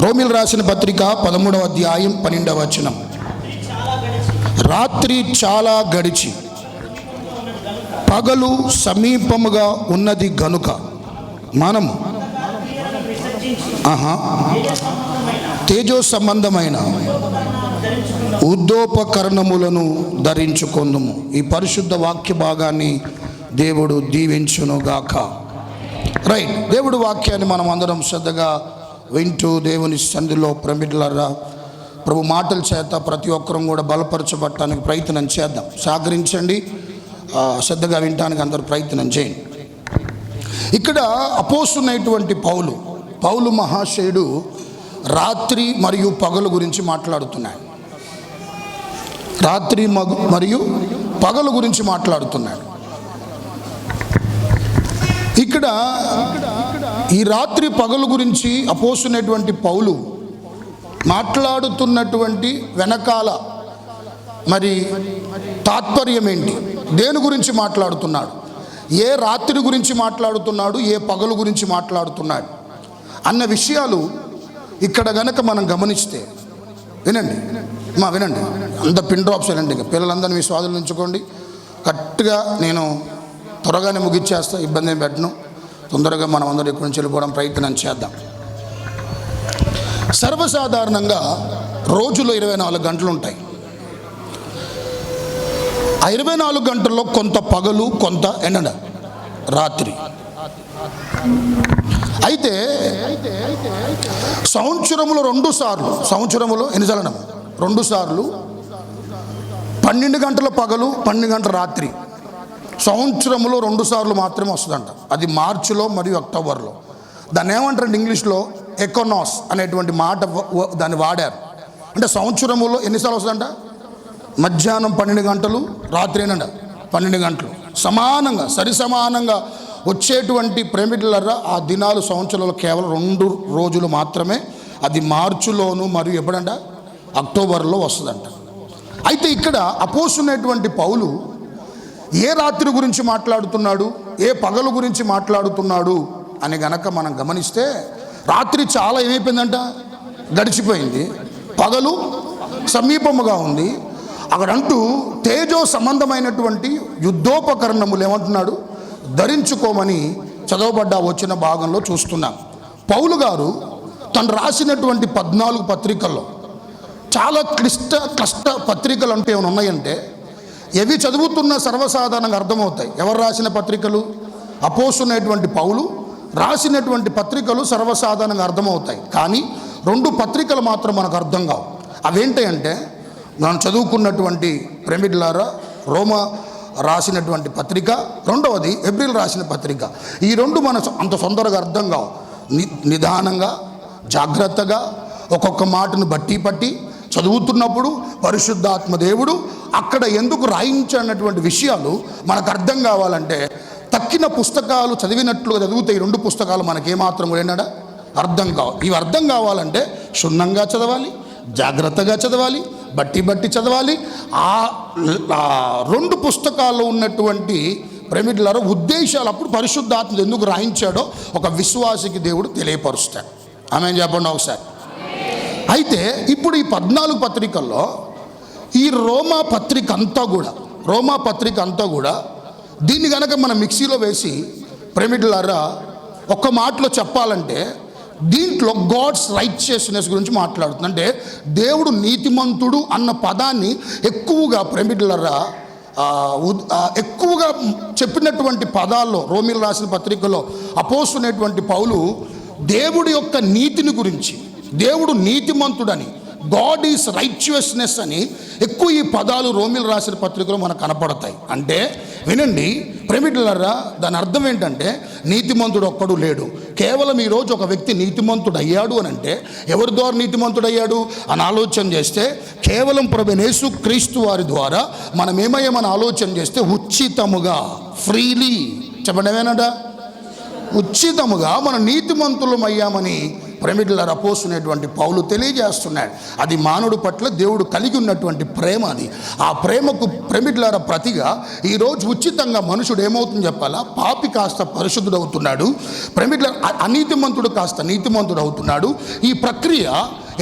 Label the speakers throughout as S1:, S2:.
S1: రోమిల్ రాసిన పత్రిక 13వ అధ్యాయం 12వ వచనం. రాత్రి చాలా గడిచి పగలు సమీపముగా ఉన్నది గనుక మనము తేజో సంబంధమైన ఉద్దోపకరణములను ధరించుకొందుము. ఈ పరిశుద్ధ వాక్య భాగాన్ని దేవుడు దీవించునుగాక. రైట్, దేవుడు వాక్యాన్ని మనం అందరం శ్రద్ధగా వింటూ దేవుని సన్నిధిలో ప్రమిడ్లరా ప్రభు మాటల చేత ప్రతి ఒక్కరం కూడా బలపరచబట్టడానికి ప్రయత్నం చేద్దాం. సహకరించండి, శ్రద్ధగా వినటానికి అందరూ ప్రయత్నం చేయండి. ఇక్కడ అపోస్తులైనటువంటి పౌలు మహాశయుడు రాత్రి మరియు పగలు గురించి మాట్లాడుతున్నాడు. రాత్రి మరియు పగలు గురించి మాట్లాడుతున్నాడు. ఇక్కడ ఈ రాత్రి పగలు గురించి అపోస్తులైనటువంటి పౌలు మాట్లాడుతున్నటువంటి వెనకాల మరి తాత్పర్యం ఏంటి, దేని గురించి మాట్లాడుతున్నాడు, ఏ రాత్రి గురించి మాట్లాడుతున్నాడు, ఏ పగలు గురించి మాట్లాడుతున్నాడు అన్న విషయాలు ఇక్కడ గనక మనం గమనిస్తే వినండి, అంత పిన్ డ్రాప్స్ వినండి. పిల్లలందరినీ మీ స్వాధీనం ఉంచుకోండి. కరెక్ట్గా నేను త్వరగానే ముగిచ్చేస్తా, ఇబ్బంది ఏం పెట్టను. తొందరగా మనం అందరూ ఇక్కడి నుంచి వెళ్ళిపోవడం ప్రయత్నం చేద్దాం. సర్వసాధారణంగా రోజులో 24 గంటలు ఉంటాయి. ఆ 24 గంటల్లో కొంత పగలు, కొంత రాత్రి. అయితే సంవత్సరంలో 2 సార్లు, సంవత్సరంలో ఎన్నిసార్లు? 2 సార్లు 12 గంటల పగలు, 12 గంటల రాత్రి సంవత్సరంలో 2 సార్లు మాత్రమే వస్తుందంట. అది మార్చిలో మరియు అక్టోబర్లో. దాన్ని ఏమంటారంటే ఇంగ్లీష్లో ఎకోనాస్ అనేటువంటి మాట దాన్ని వాడారు. అంటే సంవత్సరంలో ఎన్నిసార్లు వస్తుందంట? మధ్యాహ్నం 12 గంటలు, రాత్రి 12 గంటలు, సమానంగా సరిసమానంగా వచ్చేటువంటి ప్రేమికులరా ఆ దినాలు సంవత్సరంలో కేవలం 2 రోజులు మాత్రమే. అది మార్చిలోను మరియు ఎప్పుడంట? అక్టోబర్లో వస్తుందంట. అయితే ఇక్కడ అపోస్తులైనటువంటి పౌలు ఏ రాత్రి గురించి మాట్లాడుతున్నాడు, ఏ పగలు గురించి మాట్లాడుతున్నాడు అని గనక మనం గమనిస్తే, రాత్రి చాలా ఏమైపోయిందంట? గడిచిపోయింది. పగలు సమీపముగా ఉంది. అక్కడంటూ తేజో సంబంధమైనటువంటి యుద్ధోపకరణములు ఏమంటున్నాడు? ధరించుకోమని చదవబడ్డ వచ్చిన భాగంలో చూస్తున్నాం. పౌలు గారు తను రాసినటువంటి 14 పత్రికల్లో చాలా కష్ట పత్రికలు అంటే ఏమైనా ఉన్నాయంటే ఎవి చదువుతున్న సర్వసాధారణంగా అర్థమవుతాయి. ఎవరు రాసిన పత్రికలు? అపోస్తులైనటువంటి పౌలు రాసినటువంటి పత్రికలు సర్వసాధారణంగా అర్థమవుతాయి. కానీ 2 పత్రికలు మాత్రం మనకు అర్థం కావు. అవేంటంటే మనం చదువుకున్నటువంటి ప్రేమికులారా రోమా రాసినటువంటి పత్రిక, రెండవది హెబ్రీయులు రాసిన పత్రిక. ఈ 2 మన అంత తొందరగా అర్థం కావు. నిదానంగా జాగ్రత్తగా ఒక్కొక్క మాటను బట్టి చదువుతున్నప్పుడు పరిశుద్ధాత్మ దేవుడు అక్కడ ఎందుకు రాయించన్నటువంటి విషయాలు మనకు అర్థం కావాలంటే తక్కిన పుస్తకాలు చదివినట్లుగా చదివితే ఈ 2 పుస్తకాలు మనకేమాత్రం కూడా అర్థం కావు. ఇవి అర్థం కావాలంటే క్షుణ్ణంగా చదవాలి, జాగ్రత్తగా చదవాలి, బట్టి చదవాలి. ఆ 2 పుస్తకాల్లో ఉన్నటువంటి ప్రేమికుల ఉద్దేశాలు అప్పుడు పరిశుద్ధాత్మ ఎందుకు రాయించాడో ఒక విశ్వాసికి దేవుడు తెలియపరుస్తాడు. ఆమె చెప్పండి ఒకసారి. అయితే ఇప్పుడు ఈ 14 పత్రికల్లో ఈ రోమా పత్రిక అంతా కూడా దీన్ని కనుక మనం మిక్సీలో వేసి ప్రేమికులారా ఒక్క మాటలో చెప్పాలంటే దీంట్లో గాడ్స్ రైచియస్నెస్ గురించి మాట్లాడుతుంది. అంటే దేవుడు నీతిమంతుడు అన్న పదాన్ని ఎక్కువగా ప్రేమికులారా ఎక్కువగా చెప్పినటువంటి పదాల్లో రోమిల్ రాసిన పత్రికలో అపోస్తులైనటువంటి పౌలు దేవుడి యొక్క నీతిని గురించి, దేవుడు నీతిమంతుడని, గాడ్ ఈజ్ రైచియస్నెస్ అని ఎక్కువ ఈ పదాలు రోమిల్ రాసిన పత్రికలో మనకు కనపడతాయి. అంటే వినండి ప్రేమికులారా, దాని అర్థం ఏంటంటే నీతిమంతుడు ఒక్కడు లేడు. కేవలం ఈరోజు ఒక వ్యక్తి నీతిమంతుడు అయ్యాడు అని అంటే ఎవరి ద్వారా నీతిమంతుడయ్యాడు అని ఆలోచన చేస్తే కేవలం ప్రభువైన యేసు క్రీస్తు వారి ద్వారా మనం ఏమయ్యామని ఆలోచన చేస్తే ఉచితముగా, ఫ్రీలీ చెప్పడమేనట, ఉచితముగా మనం నీతిమంతులం అయ్యామని ప్రేమికులారా అపోస్తులైనటువంటి పౌలు తెలియజేస్తున్నాడు. అది మానవుడి పట్ల దేవుడు కలిగి ఉన్నటువంటి ప్రేమ. అది ఆ ప్రేమకు ప్రేమికులారా ప్రతిగా ఈరోజు ఉచితంగా మనుషుడు ఏమవుతుంది చెప్పాలా, పాపి కాస్త పరిశుద్ధుడు అవుతున్నాడు, ప్రేమికులారా అనీతిమంతుడు కాస్త నీతిమంతుడు అవుతున్నాడు. ఈ ప్రక్రియ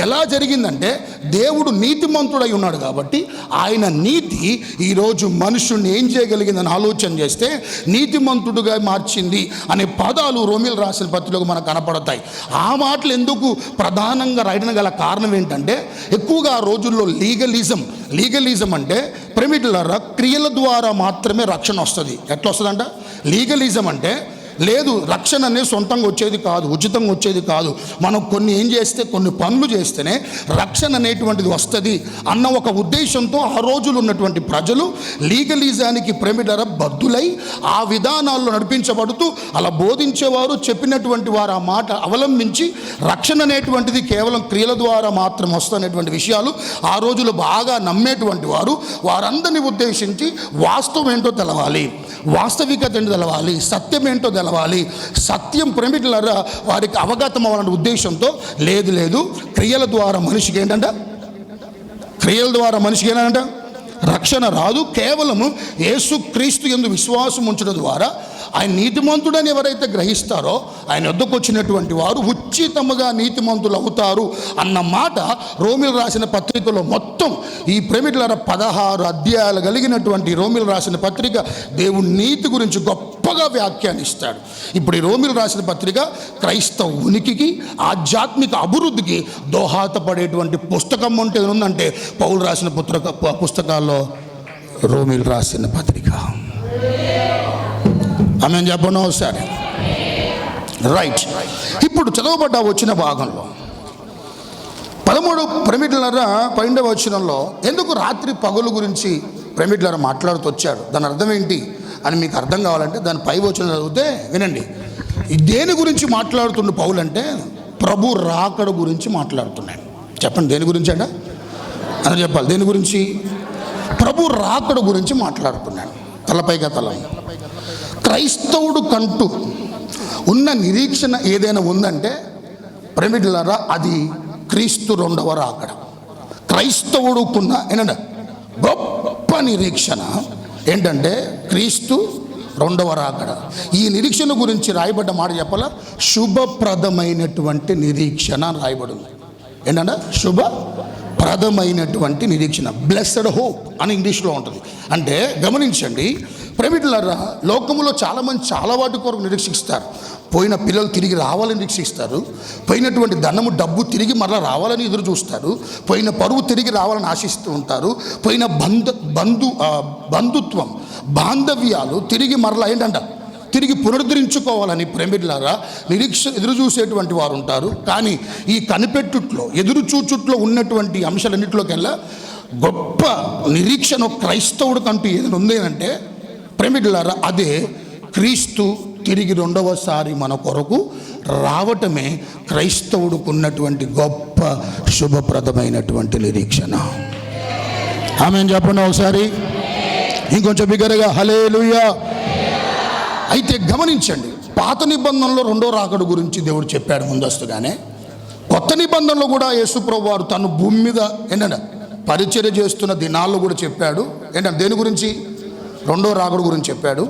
S1: ఎలా జరిగిందంటే దేవుడు నీతిమంతుడై ఉన్నాడు కాబట్టి ఆయన నీతి ఈరోజు మనుషుణ్ణి ఏం చేయగలిగిందని ఆలోచన చేస్తే నీతిమంతుడుగా మార్చింది అనే పదాలు రోమిల్ రాసిన పత్రికలో మనకు కనపడతాయి. ఆ మాటలు ఎందుకు ప్రధానంగా రాయడం గల కారణం ఏంటంటే ఎక్కువగా ఆ రోజుల్లో లీగలిజం అంటే ప్రేమికులారా క్రియల ద్వారా మాత్రమే రక్షణ వస్తుంది. ఎట్లా వస్తుందంట? లీగలిజం అంటే లేదు, రక్షణ అనేది సొంతంగా వచ్చేది కాదు, ఉచితంగా వచ్చేది కాదు, మనం కొన్ని పనులు చేస్తేనే రక్షణ అనేటువంటిది వస్తుంది అన్న ఒక ఉద్దేశంతో ఆ రోజులు ఉన్నటువంటి ప్రజలు లీగలిజానికి ప్రేమికులారా బద్దులై ఆ విధానాల్లో నడిపించబడుతూ అలా బోధించేవారు, చెప్పినటువంటి వారు ఆ మాట అవలంబించి రక్షణ అనేటువంటిది కేవలం క్రియల ద్వారా మాత్రం వస్తున్నటువంటి విషయాలు ఆ రోజులు బాగా నమ్మేటువంటి వారు వారందరినీ ఉద్దేశించి వాస్తవం ఏంటో తెలవాలి, వాస్తవికత ఏంటో తెలవాలి, సత్యం ఏంటో తెలవాలి, సత్యం ప్రేమికులారా వారికి అవగతం అవ్వాలనే ఉద్దేశంతో లేదు క్రియల ద్వారా మనిషికి ఏంటంట రక్షణ రాదు, కేవలము యేసుక్రీస్తు యందు విశ్వాసం ఉంచడం ద్వారా ఆయన నీతిమంతుడని ఎవరైతే గ్రహిస్తారో ఆయన వద్దకు వచ్చినటువంటి వారు ఉచితముగా నీతిమంతులు అవుతారు అన్న మాట రోమిల్ రాసిన పత్రికలో మొత్తం ఈ ప్రేమికులారా 16 అధ్యాయాలు కలిగినటువంటి రోమిల్ రాసిన పత్రిక దేవుని నీతి గురించి గొప్పగా వ్యాఖ్యానిస్తాడు. ఇప్పుడు ఈ రోమిల్ రాసిన పత్రిక క్రైస్తవ ఉనికికి ఆధ్యాత్మిక అభివృద్ధికి దోహదపడేటువంటి పుస్తకం అంటే ఉందంటే పౌలు రాసిన పుస్తకాల్లో రోమిల్ రాసిన పత్రిక. ఆమేన్ చెప్పండి ఒకసారి. రైట్, ఇప్పుడు చదవబడ్డ వచ్చిన భాగంలో 13 ప్రేమికులారా 12వ వచనంలో ఎందుకు రాత్రి పగలు గురించి ప్రేమికులారా మాట్లాడుతూ వచ్చాడు, దాని అర్థం ఏంటి అని మీకు అర్థం కావాలంటే దాని పై వచనం చదివితే వినండి. దేని గురించి మాట్లాడుతుండే పౌలు అంటే ప్రభు రాకడ గురించి మాట్లాడుతున్నాడు. చెప్పండి, దేని గురించి అంట అని చెప్పాలి. దేని గురించి? ప్రభు రాకడ గురించి మాట్లాడుతున్నాడు. తలపైగా తల. క్రైస్తవుడు కంటూ ఉన్న నిరీక్షణ ఏదైనా ఉందంటే ప్రేమికులారా అది క్రీస్తు రెండవ రాకడ. క్రైస్తవుడుకున్న ఏంటంటే గొప్ప నిరీక్షణ ఏంటంటే క్రీస్తు రెండవ రాకడ. ఈ నిరీక్షణ గురించి రాయబడ్డ మాట చెప్పాల, శుభప్రదమైనటువంటి నిరీక్షణ రాయబడింది. ఏంటంటే శుభప్రదమైనటువంటి నిరీక్షణ, బ్లెస్డ్ హోప్ అని ఇంగ్లీష్లో ఉంటుంది. అంటే గమనించండి ప్రేమికులారా, లోకములో చాలామంది చాలా వాటి కొరకు నిరీక్షిస్తారు. పోయిన పిల్లలు తిరిగి రావాలని నిరీక్షిస్తారు, పోయినటువంటి ధనము డబ్బు తిరిగి మరలా రావాలని ఎదురు చూస్తారు, పోయిన పరువు తిరిగి రావాలని ఆశిస్తూ ఉంటారు, పోయిన బంధుత్వం బాంధవ్యాలు తిరిగి మరలా తిరిగి పునరుద్ధరించుకోవాలని ప్రేమికులారా ఎదురు చూసేటువంటి వారు ఉంటారు. కానీ ఈ కనిపెట్టుట్లో ఎదురు చూచుట్లో ఉన్నటువంటి అంశాలన్నింటిలోకెల్లా గొప్ప నిరీక్షణ క్రైస్తవుడు కంటూ ఏదైనా ఉంది అంటే ప్రేమికులారా అదే క్రీస్తు తిరిగి రెండవసారి మన కొరకు రావటమే క్రైస్తవుడికి ఉన్నటువంటి గొప్ప శుభప్రదమైనటువంటి నిరీక్షణ. ఆమేన్ చెప్పండి ఒకసారి, ఇంకొంచెం బిగ్గరగా హల్లెలూయా. అయితే గమనించండి, పాత నిబంధనలో రెండో రాకడ గురించి దేవుడు చెప్పాడు ముందస్తుగానే. కొత్త నిబంధనలో కూడా యేసుప్రభు వారు తను భూమి మీద పరిచర్య చేస్తున్న దినాల్లో కూడా చెప్పాడు. దేని గురించి? రెండో రాకడ గురించి చెప్పాడు.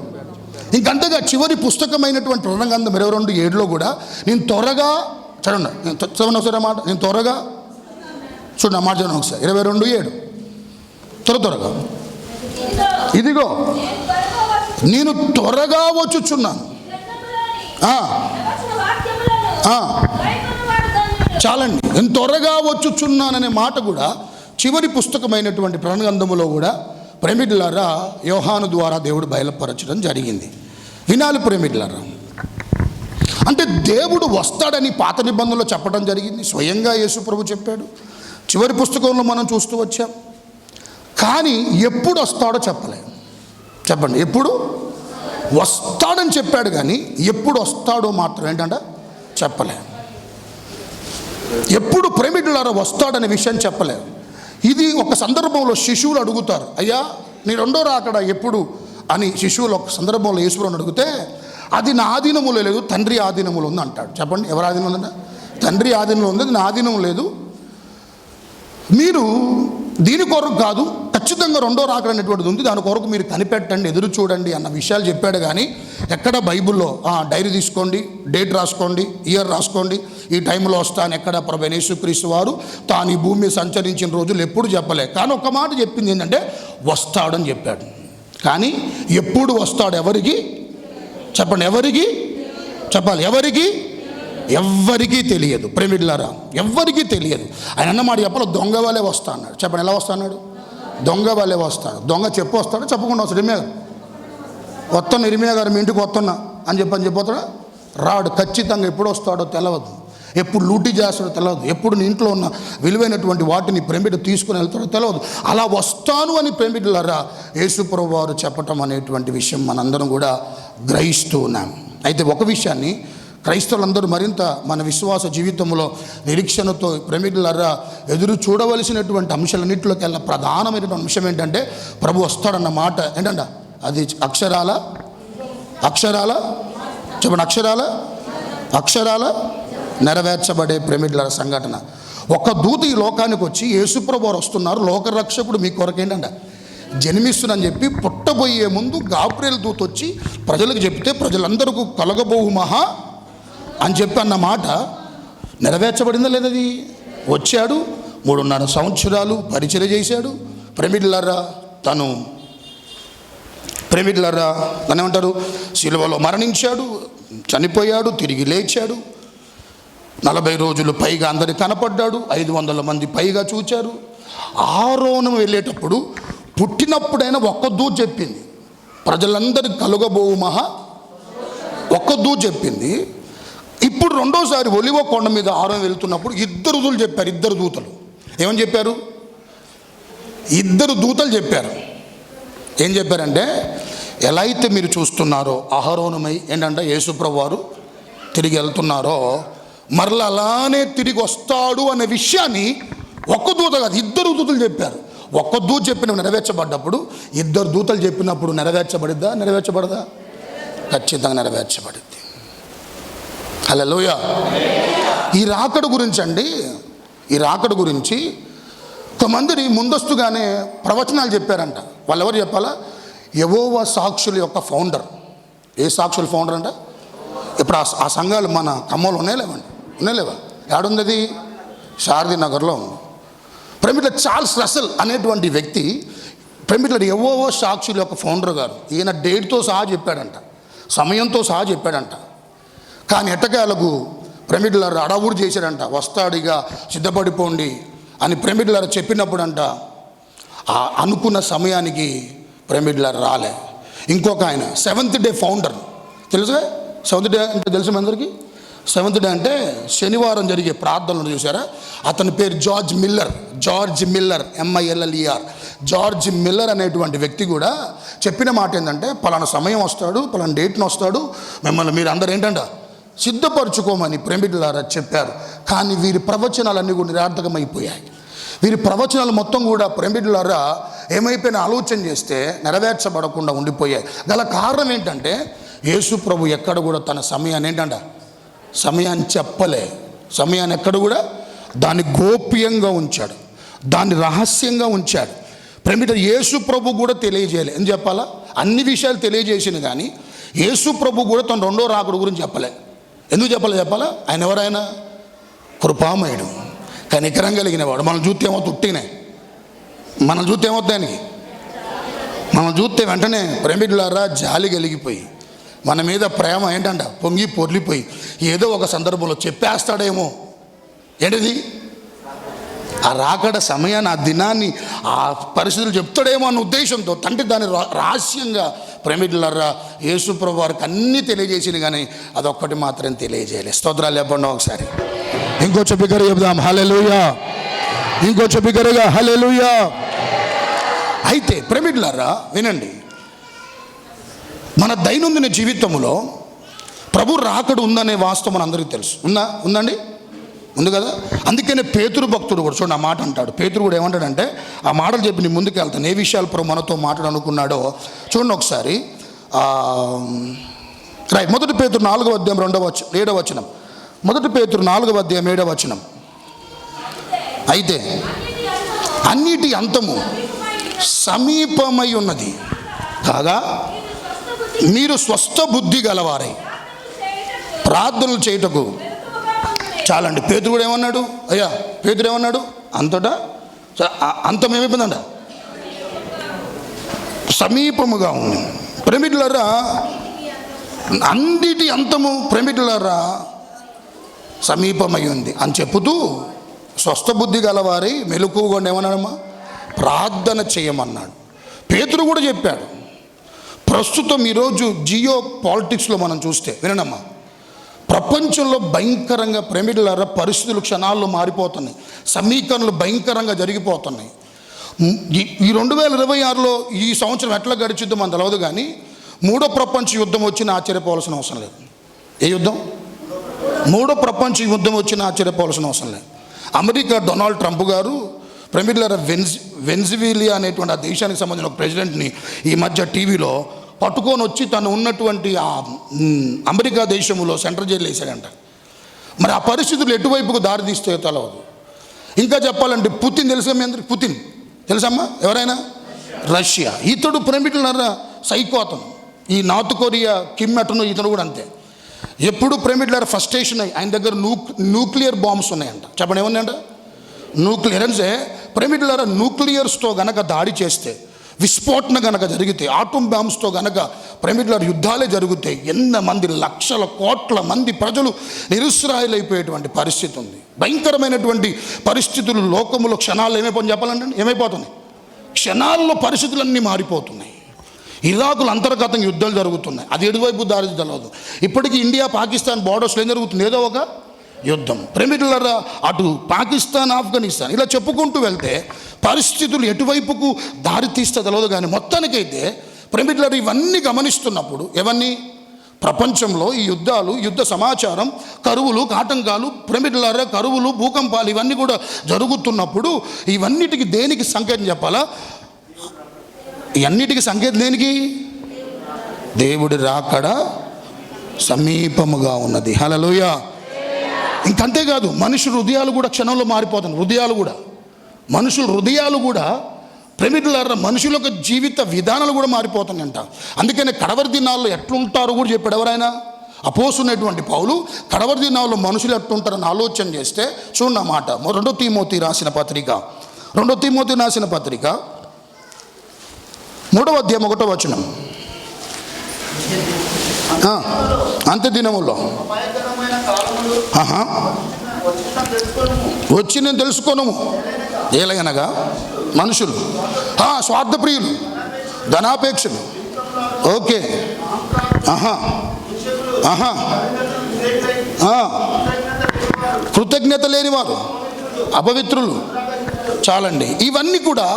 S1: ఇంకంతగా చివరి పుస్తకమైనటువంటి రణగ్రంథం 22:7 కూడా నేను త్వరగా చదవండి ఒకసారి మాట, నేను త్వరగా చూడండి ఆ మాట చదవండి ఒకసారి. 22:7 త్వరగా, ఇదిగో నేను త్వరగా వచ్చుచున్నాను. చాలండి, నేను త్వరగా వచ్చుచున్నాననే మాట కూడా చివరి పుస్తకమైనటువంటి ప్రణగ్రంథములో కూడా ప్రేమికులారా యోహాను ద్వారా దేవుడు బయలుపరచడం జరిగింది. వినాలి ప్రేమికులారా, అంటే దేవుడు వస్తాడని పాత నిబంధనలో చెప్పడం జరిగింది, స్వయంగా యేసు ప్రభు చెప్పాడు, చివరి పుస్తకంలో మనం చూస్తూ వచ్చాం. కానీ ఎప్పుడు వస్తాడో చెప్పలేదు. చెప్పండి, ఎప్పుడు వస్తాడని చెప్పాడు కానీ ఎప్పుడు వస్తాడో మాత్రం చెప్పలే. ఎప్పుడు ప్రేమికులారా వస్తాడనే విషయం చెప్పలేదు. ఇది ఒక సందర్భంలో శిశువులు అడుగుతారు, అయ్యా నీ రెండో రాకడ ఎప్పుడు అని శిశువులు ఒక సందర్భంలో యేసుప్రభుని అడిగితే అది నా ఆధీనములో లేదు, తండ్రి ఆధీనములో ఉంది అంటాడు. చెప్పండి, ఎవరి ఆధీనంలో ఉందంట? తండ్రి ఆధీనంలో ఉంది, అది నా ఆధీనం లేదు. మీరు దీని కొరకు కాదు, ఖచ్చితంగా రెండో రాకడ అనేటువంటిది ఉంది, దాని కొరకు మీరు కనిపెట్టండి, ఎదురు చూడండి అన్న విషయాలు చెప్పాడు. కానీ ఎక్కడ బైబిల్లో డైరీ తీసుకోండి, డేట్ రాసుకోండి, ఇయర్ రాసుకోండి, ఈ టైంలో వస్తాను, ఎక్కడ ప్రభు యేసుక్రీస్తు వారు తాను ఈ భూమి మీద సంచరించిన రోజులు ఎప్పుడు చెప్పలే. కానీ ఒక మాట చెప్పింది ఏంటంటే వస్తాడని చెప్పాడు. కానీ ఎప్పుడు వస్తాడు ఎవరికి చెప్పండి, ఎవరికి చెప్పాలి, ఎవ్వరికీ తెలియదు. ప్రేమికులారా, ఎవ్వరికీ తెలియదు. ఆయన అన్నమాట చెప్పాలి, దొంగ వాళ్ళే వస్తా అన్నాడు. చెప్పండి, ఎలా వస్తా అన్నాడు? దొంగ వాళ్ళే వస్తాడు. దొంగ చెప్పు వస్తాడు, చెప్పకుండా వస్తాడు. ఇరిమియా గారు వస్తాను, ఇరిమియా గారు మీ ఇంటికి వస్తున్నా అని చెప్పొస్తాడా? రాడు. ఖచ్చితంగా ఎప్పుడు వస్తాడో తెలియదు, ఎప్పుడు లూటీ చేస్తాడో తెలియదు, ఎప్పుడు నీ ఇంట్లో ఉన్న విలువైనటువంటి వాటిని ప్రేమిట తీసుకుని వెళ్తాడో తెలియదు. అలా వస్తాను అని ప్రేమికులారా యేసుప్రభువు వారు చెప్పటం అనేటువంటి విషయం మనందరం కూడా గ్రహిస్తూ ఉన్నాం. అయితే ఒక విషయాన్ని క్రైస్తవులందరూ మరింత మన విశ్వాస జీవితంలో నిరీక్షణతో ప్రేమికులారా ఎదురు చూడవలసినటువంటి అంశాలన్నింటిలోకెల్లా ప్రధానమైనటువంటి అంశం ఏంటంటే ప్రభు వస్తాడన్న మాట ఏంటంట, అది అక్షరాల చెప్పండి, అక్షరాల నెరవేర్చబడే ప్రేమికులారా సంఘటన. ఒక దూత ఈ లోకానికి వచ్చి యేసుప్రభు వారు వస్తున్నారు, లోకరక్షకుడు మీ కొరకు ఏంటంట జన్మిస్తుందని చెప్పి పుట్టబోయే ముందు గాబ్రియల్ దూత వచ్చి ప్రజలకు చెప్తే ప్రజలందరికీ కలగబోవు మహా అని చెప్పి అన్న మాట నెరవేర్చబడిందా లేదది? వచ్చాడు, 3.5 సంవత్సరాలు పరిచర్య చేశాడు. ప్రేమికులారా తను ఏమంటారు, శిలువలో మరణించాడు, చనిపోయాడు, తిరిగి లేచాడు. 40 రోజులు పైగా అందరికి కనపడ్డాడు, 500 మంది పైగా చూచారు. ఆరోహణం వెళ్ళేటప్పుడు పుట్టినప్పుడైనా ఒక్క దూత చెప్పింది, ప్రజలందరికీ కలుగబోవు మహా ఒక్క దూత చెప్పింది. ఇప్పుడు రెండోసారి ఒలివ కొండ మీద ఆరోహణం వెళ్తున్నప్పుడు 2 దూతలు చెప్పారు. 2 దూతలు ఏమని చెప్పారు? 2 దూతలు చెప్పారు. ఏం చెప్పారంటే, ఎలా అయితే మీరు చూస్తున్నారో ఆరోహణమై ఏంటంటే యేసుప్రభు వారు తిరిగి వెళ్తున్నారో మరలా అలానే తిరిగి వస్తాడు అనే విషయాన్ని ఒక్క దూత కాదు 2 దూతలు చెప్పారు. ఒక్క దూత చెప్పిన నెరవేర్చబడ్డప్పుడు 2 దూతలు చెప్పినప్పుడు నెరవేర్చబడదా? ఖచ్చితంగా నెరవేర్చబడింది. హల్లెలూయా. ఈ రాకడ గురించి కొంతమంది ముందస్తుగానే ప్రవచనాలు చెప్పారంట. వాళ్ళు ఎవరు చెప్పాలా? యెహోవా సాక్షుల యొక్క ఫౌండర్. ఏ సాక్షుల ఫౌండర్ అంట? ఇప్పుడు ఆ సంఘాలు మన ఖమ్మంలో ఉన్నాయలేవా? ఏడుంది అది? శారదీ నగర్లో ఉంది. ప్రేమికుల చార్ల్స్ రసెల్ అనేటువంటి వ్యక్తి ప్రేమికుల యెహోవా సాక్షుల యొక్క ఫౌండర్ గారు. ఈయన డేట్తో సహా చెప్పాడంట, సమయంతో సహా చెప్పాడంట. కానీ ఎట్టకేలకు ప్రేమికులారా అడవుడు చేశాడంట, వస్తాడిగా సిద్ధపడిపోండి అని ప్రేమికులారా చెప్పినప్పుడు అంట అనుకున్న సమయానికి ప్రేమికులారా రాలే. ఇంకొక ఆయన 7th డే ఫౌండర్ తెలుసుగా. 7th డే అంటే తెలుసు అందరికీ. 7th డే అంటే శనివారం జరిగే ప్రార్థనలు చూసారా? అతని పేరు George Miller, MILLER. George Miller అనేటువంటి వ్యక్తి కూడా చెప్పిన మాట ఏంటంటే, పలానా సమయం వస్తాడు, పలానా డేట్ను వస్తాడు, మిమ్మల్ని మీరు అందరూ ఏంటంట సిద్ధపరచుకోమని ప్రేమికులారా చెప్పారు. కానీ వీరి ప్రవచనాలన్నీ కూడా నిరర్థకమైపోయాయి. వీరి ప్రవచనాలు మొత్తం కూడా ప్రేమికులారా ఏమైపోయిన ఆలోచన చేస్తే నెరవేర్చబడకుండా ఉండిపోయాయి. గల కారణం ఏంటంటే యేసు ప్రభు ఎక్కడ కూడా తన సమయాన్ని చెప్పలే. సమయాన్ని ఎక్కడ కూడా దాన్ని గోప్యంగా ఉంచాడు, దాన్ని రహస్యంగా ఉంచాడు. ప్రేమిట యేసు ప్రభు కూడా తెలియజేయలే. ఏం చెప్పాలా? అన్ని విషయాలు తెలియజేసింది, కానీ యేసు ప్రభు కూడా తన రెండో రాకడ గురించి చెప్పలే. ఎందుకు చెప్పాలా? ఆయన ఎవరైనా కృపామయుడు, కనికరం కలిగిన వాడు. మనం చూస్తే ఉట్టినే, మనం చూస్తే ఏమవుతాయని, మనం చూస్తే వెంటనే ప్రేమికులారా జాలి కలిగిపోయి మన మీద ప్రేమ ఏంటంట పొంగి పొర్లిపోయి ఏదో ఒక సందర్భంలో చెప్పేస్తాడేమో. ఏంటిది? ఆ రాకడ సమయాన్ని, ఆ దినాన్ని, ఆ పరిస్థితులు చెప్తాడేమో అన్న ఉద్దేశంతో తండ్రి దాన్ని రహస్యంగా ప్రేమికులారా యేసు ప్రభు వారికి అన్నీ తెలియజేసింది, కానీ అదొక్కటి మాత్రం తెలియజేయలేదు. స్తోత్రాలు చెప్పండి ఒకసారి. ఇంకొంచెం బిగ్గరగా చెప్దాం హల్లెలూయా. ఇంకొంచెం బిగ్గరగా హల్లెలూయా. అయితే ప్రేమికులారా వినండి, మన దైనందిన జీవితంలో ప్రభు రాకడ ఉందనే వాస్తవం మన అందరికీ తెలుసు. ఉందండి, ఉంది కదా. అందుకనే పేతురు భక్తుడు కూడా చూడండి ఆ మాట అంటాడు. పేతురు కూడా ఏమంటాడంటే, ఆ మాటలు చెప్పి నీ ముందుకు వెళ్తాను, ఏ విషయాలు ప్రభు మనతో మాట్లాడనుకున్నాడో చూడండి ఒకసారి. రైట్, 1 పేతురు 4వ అధ్యాయం 7వ వచనం. మొదటి పేతురు 4:7 అయితే అన్నిటి అంతము సమీపమై ఉన్నది కాగా మీరు స్వస్థ బుద్ధి గలవారై ప్రార్థనలు చేయుటకు. చాలండి. పేతురు కూడా ఏమన్నాడు? అయ్యా పేతురు ఏమన్నాడు? అంతటా అంతం ఏమైపోయిందంట? సమీపముగా ఉంది. ప్రేమిటులారా, అన్నిటి అంతము ప్రేమిటులారా సమీపమై ఉంది అని చెప్పుతూ స్వస్థ బుద్ధి గలవారి మెలకువగా ఏమన్నాడమ్మా? ప్రార్థన చేయమన్నాడు. పేతురు కూడా చెప్పాడు. ప్రస్తుతం ఈరోజు జియో పాలిటిక్స్లో మనం చూస్తే వినమ్మా, ప్రపంచంలో భయంకరంగా ప్రేమిటులారా పరిస్థితులు క్షణాల్లో మారిపోతున్నాయి. సమీకరణలు భయంకరంగా జరిగిపోతున్నాయి. ఈ 2026లో ఈ సంవత్సరం ఎట్లా గడిచిద్దో మనం తెలవదు, కానీ 3వ ప్రపంచ యుద్ధం వచ్చినా ఆశ్చర్యపోవాల్సిన అవసరం లేదు. ఏ యుద్ధం? 3వ ప్రపంచ యుద్ధం వచ్చినా ఆశ్చర్యపోవాల్సిన అవసరం లేదు. అమెరికా డొనాల్డ్ ట్రంప్ గారు ప్రేమిటులారా వెన్జువేలా అనేటువంటి ఆ దేశానికి సంబంధించిన ఒక ప్రెసిడెంట్ని ఈ మధ్య టీవీలో పట్టుకొని వచ్చి తను ఉన్నటువంటి ఆ అమెరికా దేశంలో సెంట్రల్ జైలు వేసాడంట. మరి ఆ పరిస్థితులు ఎటువైపుకు దారి తీస్తే తెలవదు. ఇంకా చెప్పాలంటే పుతిన్ తెలుసా మీ అందరికి? పుతిన్ తెలుసమ్మా? ఎవరైనా? రష్యా. ఇతడు ప్రేమిటులారా సైకో అతను. ఈ నార్త్ కొరియా కిమ్ అటను ఇతను కూడా అంతే. ఎప్పుడు ప్రేమిటులారా ఫ్రస్ట్రేషన్ అయ్యి ఆయన దగ్గర న్యూక్లియర్ బాంబ్స్ ఉన్నాయంట. చెప్పండి ఏమున్నాయంట? న్యూక్లియర్ అంటే ప్రేమిటులారా న్యూక్లియర్స్తో గనక దాడి చేస్తే, విస్ఫోటన గనక జరిగితే, ఆటం బాంబ్స్తో గనక ప్రేమిటులారా యుద్ధాలే జరుగుతాయి. ఎంతమంది లక్షల కోట్ల మంది ప్రజలు నిరుత్సాహులైపోయేటువంటి పరిస్థితి ఉంది. భయంకరమైనటువంటి పరిస్థితులు లోకములో క్షణాల్లో ఏమైపోతుంది చెప్పాలంటే? ఏమైపోతున్నాయి? క్షణాల్లో పరిస్థితులన్నీ మారిపోతున్నాయి. ఇరాకులు అంతర్గతంగా యుద్ధాలు జరుగుతున్నాయి. అది ఎటువైపు దారి తెలవదు. ఇప్పటికీ ఇండియా పాకిస్తాన్ బార్డర్స్లో ఏం జరుగుతుంది? ఏదో ఒక యుద్ధం. ప్రేమిటులారా అటు పాకిస్తాన్, ఆఫ్ఘనిస్తాన్ ఇలా చెప్పుకుంటూ వెళ్తే పరిస్థితులు ఎటువైపుకు దారి తీస్తే తెలవదు. కానీ మొత్తానికైతే ప్రేమిటులారా ఇవన్నీ గమనిస్తున్నప్పుడు, ఇవన్నీ ప్రపంచంలో ఈ యుద్ధాలు, యుద్ధ సమాచారం, కరువులు, కాటంకాలు, ప్రేమిటులారా కరువులు, భూకంపాలు ఇవన్నీ కూడా జరుగుతున్నప్పుడు ఇవన్నిటికి దేనికి సంకేతం చెప్పాలా? ఇవన్నిటికి సంకేతం దేనికి? దేవుడి రాకడ సమీపముగా ఉన్నది. హల్లెలూయా. ఇంకంతేకాదు, మనుషుల హృదయాలు కూడా క్షణంలో మారిపోతున్నాయి. మనుషుల హృదయాలు కూడా ప్రేమిటులారా మనుషుల యొక్క జీవిత విధానాలు కూడా మారిపోతున్నాయంట. అందుకనే కడవరి దినాల్లో ఎట్లుంటారో కూడా చెప్పాడు. ఎవరైనా? అపోస్తులైనటువంటి పౌలు కడవరి దినాల్లో మనుషులు ఎట్లుంటారని ఆలోచన చేస్తే చూడండి మాట. 2 తిమోతి రాసిన పత్రిక 3వ అధ్యాయం 1వ వచనం. అంత్య దినములో వచ్చి నేను తెలుసుకోను. ఏలయనగా మనుషులు స్వార్థప్రియులు, ధనాపేక్షలు, ఓకే, కృతజ్ఞత లేని వారు, అపవిత్రులు. చాలండి. ఇవన్నీ కూడా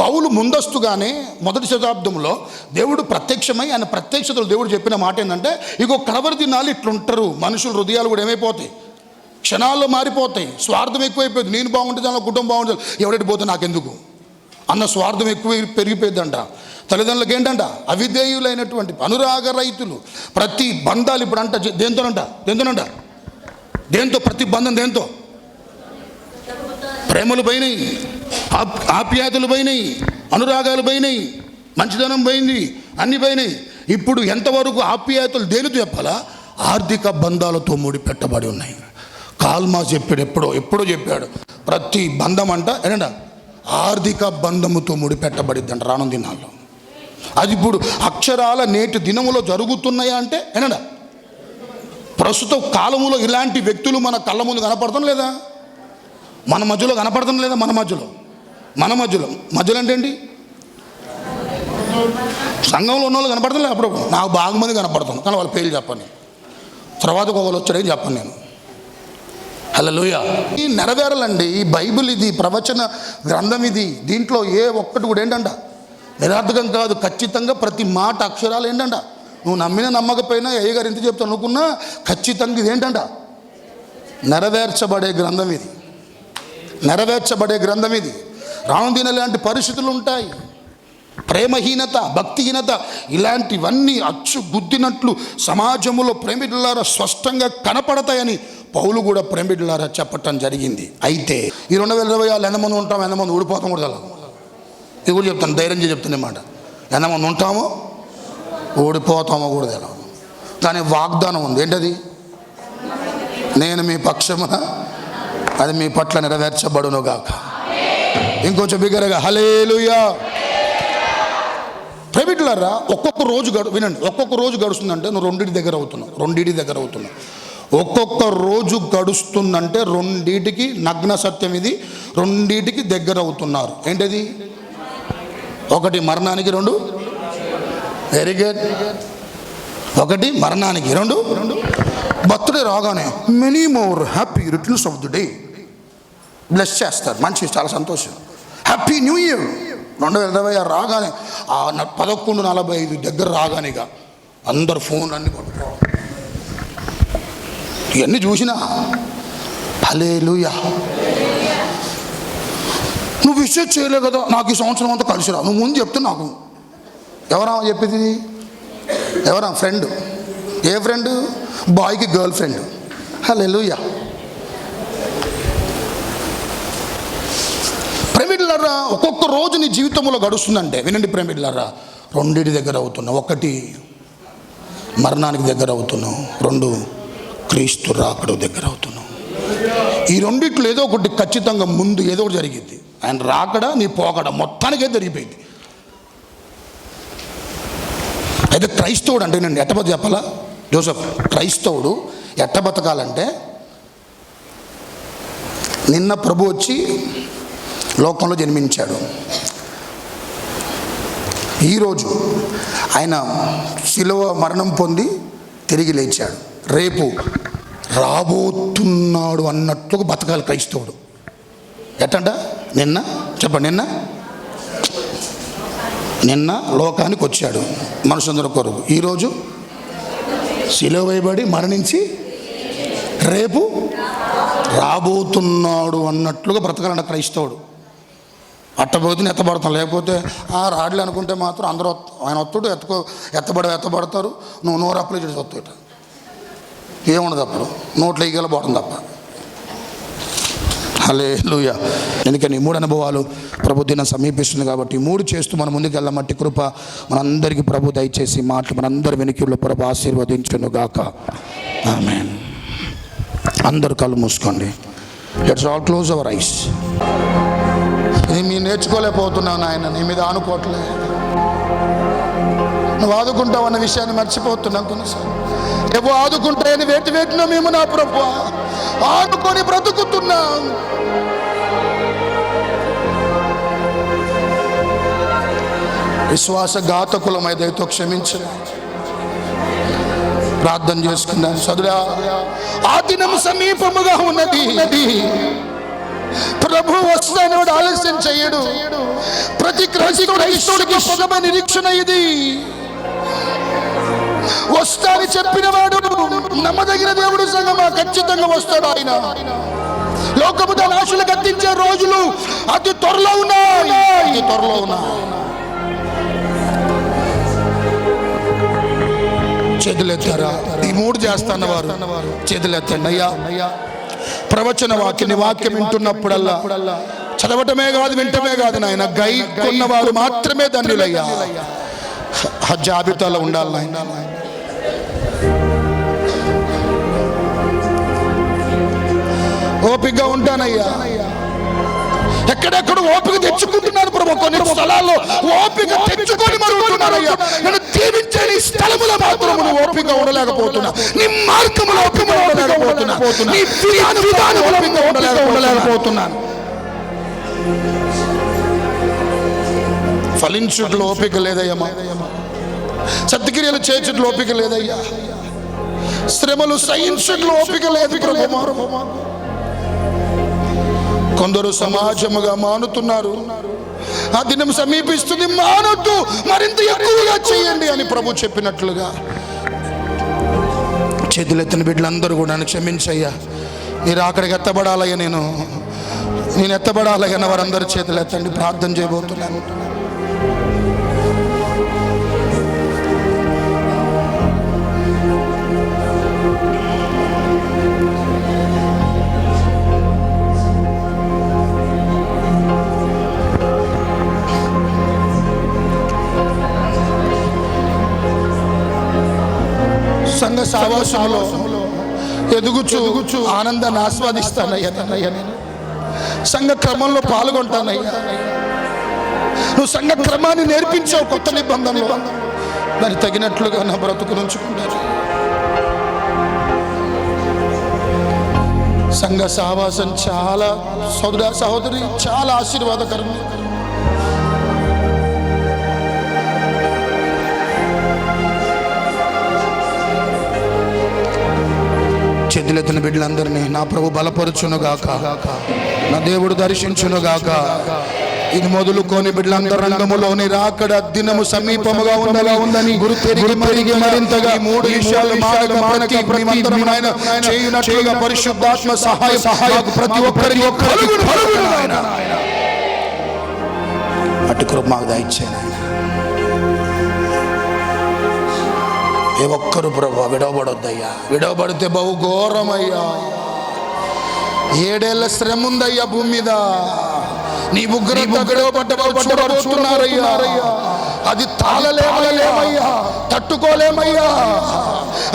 S1: పౌలు ముందస్తుగానే 1వ శతాబ్దంలో దేవుడు ప్రత్యక్షమై ఆయన ప్రత్యక్షతలు దేవుడు చెప్పిన మాట ఏంటంటే, ఇగో కడవరి దినాలు ఇట్లుంటారు. మనుషుల హృదయాలు కూడా ఏమైపోతాయి? క్షణాల్లో మారిపోతాయి. స్వార్థం ఎక్కువైపోయింది. నేను బాగుంటుంది, నా కుటుంబం బాగుంటుంది, ఎవరెట్టి పోతే నాకెందుకు అన్న స్వార్థం ఎక్కువ పెరిగిపోయిందంట. తల్లిదండ్రులకు ఏంటంట? అవిధేయులైనటువంటి అనురాగ రైతులు. ప్రతి బంధాలు ఇప్పుడు అంట దేంతో ప్రతి బంధం దేంతో? ప్రేమలు పోయినాయి, ఆప్యాయతలు పోయినాయి, అనురాగాలు పోయినాయి, మంచిదనం పోయింది, అన్ని పోయినాయి. ఇప్పుడు ఎంతవరకు ఆప్యాయతలు దేనితో చెప్పాలా? ఆర్థిక బంధాలతో ముడిపెట్టబడి ఉన్నాయి. కాల్మా చెప్పాడు, ఎప్పుడో చెప్పాడు, ప్రతి బంధం అంట ఏంటంట ఆర్థిక బంధముతో ముడిపెట్టబడిద్ది అంట రానున్న దినాల్లో. అది ఇప్పుడు అక్షరాల నేటి దినములో జరుగుతున్నాయా అంటే ఏంటంట ప్రస్తుత కాలములో ఇలాంటి వ్యక్తులు మన కళ్ళ ముందు కనపడతాం లేదా? మన మధ్యలో కనపడతాం లేదా? మన మధ్యలో అంటే ఏంటి? సంఘంలో ఉన్న వాళ్ళు కనపడతాం లేదు. అప్పుడు నాకు బాగా మంది కనపడతాను, కానీ వాళ్ళ పేర్లు చెప్పను. తర్వాత ఒకళ్ళు వచ్చాడని చెప్పను నేను. హల్లెలూయా. ఈ నెరవేరాలండి. ఈ బైబిల్ ఇది, ప్రవచన గ్రంథం ఇది. దీంట్లో ఏ ఒక్కటి కూడా ఏంటంట నిరర్థకం కాదు. ఖచ్చితంగా ప్రతి మాట అక్షరాలు ఏంటంట, నువ్వు నమ్మిన నమ్మకపోయినా అయ్యగారు ఎంత చెప్తాను అనుకున్నా ఖచ్చితంగా ఇది ఏంటంట నెరవేర్చబడే గ్రంథం ఇది. రానుదిన ఇలాంటి పరిస్థితులు ఉంటాయి. ప్రేమహీనత, భక్తిహీనత ఇలాంటివన్నీ అచ్చు గుద్దినట్లు సమాజంలో ప్రేమికులారా స్పష్టంగా కనపడతాయని పౌలు కూడా ప్రేమికులారా చెప్పటం జరిగింది. అయితే ఈ 2026 ఎంతమంది ఉంటాం, ఎంతమంది ఊడిపోతాం కూడా తెలియదు. ఇది కూడా చెప్తాను, ధైర్యం చెప్తున్న మాట. ఎంతమంది ఉంటామో ఓడిపోతామో కూడా తెలియదు. కానీ వాగ్దానం ఉంది. ఏంటది? నేను మీ పక్షమున, అది మీ పట్ల నెరవేర్చబడును గాక. ఇంకొంచెం బిగ్గరగా హల్లెలూయా. ప్రైవేట్లారా ఒక్కొక్క రోజు వినండి, ఒక్కొక్క రోజు గడుస్తుందంటే నువ్వు రెండింటి దగ్గర అవుతున్నావు. ఒక్కొక్క రోజు గడుస్తుందంటే రెండింటికి నగ్న సత్యం ఇది, రెండింటికి దగ్గర అవుతున్నారు. ఏంటది? ఒకటి మరణానికి, రెండు వెరీ గుడ్. ఒకటి మరణానికి, రెండు బర్త్డే రాగానే many more happy returns of the day bless చేస్తారు. మంచి, చాలా సంతోషం. హ్యాపీ న్యూ ఇయర్ 2026 రాగానే 11:45 దగ్గర రాగానేగా అందరు ఫోన్ అన్ని పట్టుకో. ఇవన్నీ చూసినా హల్లెలూయా. నువ్వు విషయం చేయలే కదా, నాకు ఈ సంవత్సరం అంతా కలిసి రా. నువ్వు ముందు చెప్తే నాకు ఎవరా చెప్పింది? ఎవరా ఫ్రెండ్? ఏ ఫ్రెండ్? బాయ్కి గర్ల్ ఫ్రెండ్. హల్లెలూయా. ప్రేమికులారా ఒక్కొక్క రోజు నీ జీవితంలో గడుస్తుందంటే వినండి ప్రేమికులారా, రెండింటి దగ్గర అవుతున్నావు. ఒకటి మరణానికి దగ్గర అవుతున్నావు, రెండు క్రీస్తు రాకడ దగ్గర అవుతున్నావు. ఈ రెండిట్లో ఏదో ఒకటి ఖచ్చితంగా ముందు ఏదో ఒకటి జరిగింది. ఆయన రాకడ, నీ పోకడ మొత్తానికే జరిగిపోయింది. అయితే క్రైస్తవుడు అంటే నేను ఎట్టబత చెప్పాలా జోసెఫ్? క్రైస్తవుడు ఎట్ట బతకాలంటే, నిన్న ప్రభు వచ్చి లోకంలో జన్మించాడు. ఈరోజు ఆయన శిలువ మరణం పొంది తిరిగి లేచాడు. రేపు రాబోతున్నాడు అన్నట్టుగా బతకాలి క్రైస్తవుడు. ఎట్టంట? నిన్న చెప్పండి, నిన్న లోకానికి వచ్చాడు మనుషులందరి కొరకు. ఈరోజు శిలువ వేయబడి మరణించి రేపు రాబోతున్నాడు అన్నట్లుగా బ్రతకాలంట క్రైస్తవుడు. అట్టబోతుని ఎత్తబడతాం, లేకపోతే రాడ్లు అనుకుంటే మాత్రం అందరూ ఆయన ఒత్తుడు ఎత్తబడతారు. నువ్వు నోరు అప్లై చేసి వస్తుట ఏముండదు, అప్పుడు నోట్లో ఈగల పోవడం తప్ప. హల్లెలూయా. ఎందుకని 3 అనుభవాలు ప్రభు దినం సమీపిస్తుంది కాబట్టి 3 చేస్తూ మనం ముందుకు వెళ్ళమట్టి కృప మనందరికీ ప్రభు దయచేసి మాటలు మనందరి వెనుకల్లో ప్రభు ఆశీర్వదించును గాక. ఆమేన్. అందరు కళ్ళు మూసుకోండి. Let's all close our eyes. నేను నేర్చుకోలేకపోతున్నాను ఆయన, నీ మీద ఆనుకోవట్లే. నువ్వు ఆదుకుంటావు అన్న విషయాన్ని మర్చిపోతున్నాను కొన్నిసార్లు. ఏవో ఆదుకుంటాయని వేటినో మేము నా ప్రభు ఆడుకొని బ్రతుకుతున్నాం. విశ్వాసఘాతకులమై దయతో క్షమించను. ప్రార్థన చేసుకున్నాను. సదురా, ఆ దినం సమీపముగా ఉన్నది. ప్రభు వస్తాను, ఆలస్యం చేయడు. ప్రతి క్రైస్తవుడికి ప్రథమ నిరీక్షణ ఇది. వస్తాని చెప్పిన వాడు నమ్మదగిన దేవుడు సంగమా, ఖచ్చితంగా వస్తాడు ఆయన. లోకము దాని ఆశలు గద్దించే రోజులు అతి త్వరలో ఉన్నాయి. చేతులెత్తారా? ఈ 3 చేస్తాన్నవారు చేతులెత్తండి. అయ్యా, ప్రవచన వాక్యం వింటున్నప్పుడల్లా చదవటమే కాదు, వింటమే కాదు నాయన, గై కొన్నవారు మాత్రమే ధన్యులయ్యా. జాబితాలో ఉండాలి నాయన. ఓపికగా ఉంటానయ్యా. ఎక్కడెక్కడ ఓపిక తెచ్చుకుంటున్నారు ప్రభు. కొన్ని స్థలాల్లో ఓపిక తెచ్చుకొని మరుగుతున్నారయ్యా. నన్ను దీవించే నీ స్థలములో మాత్రం ఓపిక ఉండలేకపోతున్నా. నీ మార్గములో ఓపిక ఉండలేకపోతున్నా. నీ విధానం ఓపిక ఉండలేకపోతున్నాను. ఫలించుట్లో ఓపిక లేదయ్యా. సత్క్రియలు చేచుట్లో ఓపిక లేదయ్యా. శ్రమలు సహించుట్లో ఓపిక లేదు ప్రభు. కొందరు సమాజముగా మానుతున్నారు. ఆ దినం సమీపిస్తుంది, మానొద్దు, మరింత ఎక్కువగా చేయండి అని ప్రభు చెప్పినట్లుగా. చేతులెత్తిన బిడ్డలందరూ కూడా నన్ను క్షమించయ్యా, మీరు అక్కడికి ఎత్తబడాలయ్యా, నేను ఎత్తబడాలయ్యా. వారందరూ చేతులు ఎత్తండి, ప్రార్థన చేయబోతున్నాను. సావాసములో ఎదుగుచు ఆనందాన్ని ఆస్వాదిస్తానయ్యా. నేను సంఘ క్రమంలో పాల్గొంటానయ్యా. నువ్వు సంఘ క్రమాన్ని నేర్పించావు కొత్త నిబంధనలో, దానికి తగినట్లుగా నా బ్రతుకును ఉంచుకుంటాను. సంఘ సహవాసం చాలా సహోదరి చాలా ఆశీర్వాదకరం. చేతులెత్తిన బిడ్డలందరినీ నా ప్రభు బలపరుచునుగాక, నా దేవుడు దర్శించునుగాక. ఇది మొదలుకొని బిడ్డలందరూ రంగములోని రాకడ దినము సమీపముగా ఉందని గురు పెరిగి మరింతగా మూడు విషయాలు చేయునట్లుగా పరిశుద్ధాత్మ సహాయం ప్రతి ఒక్కరికి అటు కృప మాకు దయచేయండి. ఏ ఒక్కరు ప్రభు విడవబడొద్దయ్యా. విడవబడితే బహు ఘోరమయ్యా. 7 ఏళ్ల శ్రమ ఉందయ్యా భూమి మీద. నీ ఉగ్రత చూడబోతున్నారయ్యా. అది తాళలేమయ్యా, తట్టుకోలేమయ్యా,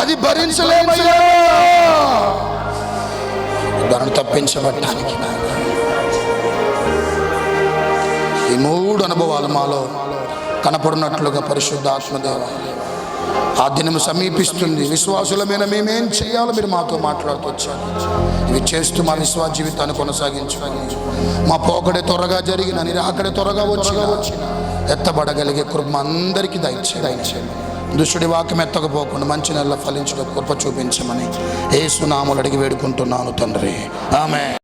S1: అది భరించలేమయ్యా. దాన్ని తప్పించబడటానికి ఈ 3 అనుభవాలు మాలో కనపడినట్లుగా పరిశుద్ధాత్మదేవ ఆ దినము సమీపిస్తుంది. విశ్వాసులమైన మేమేం చేయాలో మీరు మాతో మాట్లాడుతూ వచ్చారు. ఇవి చేస్తూ మా విశ్వాస జీవితాన్ని కొనసాగించుకొని మా పోకడే త్వరగా జరిగిన నిరాకడే త్వరగా వచ్చిన ఎత్తబడగలిగే కృప అందరికీ దయచేయండి. దుష్టుడి వాక్యం ఎత్తకపోకుండా మంచి నెల ఫలించడం కృప చూపించమని యేసు నామములో అడిగి వేడుకుంటున్నాను తండ్రి. ఆమేన్.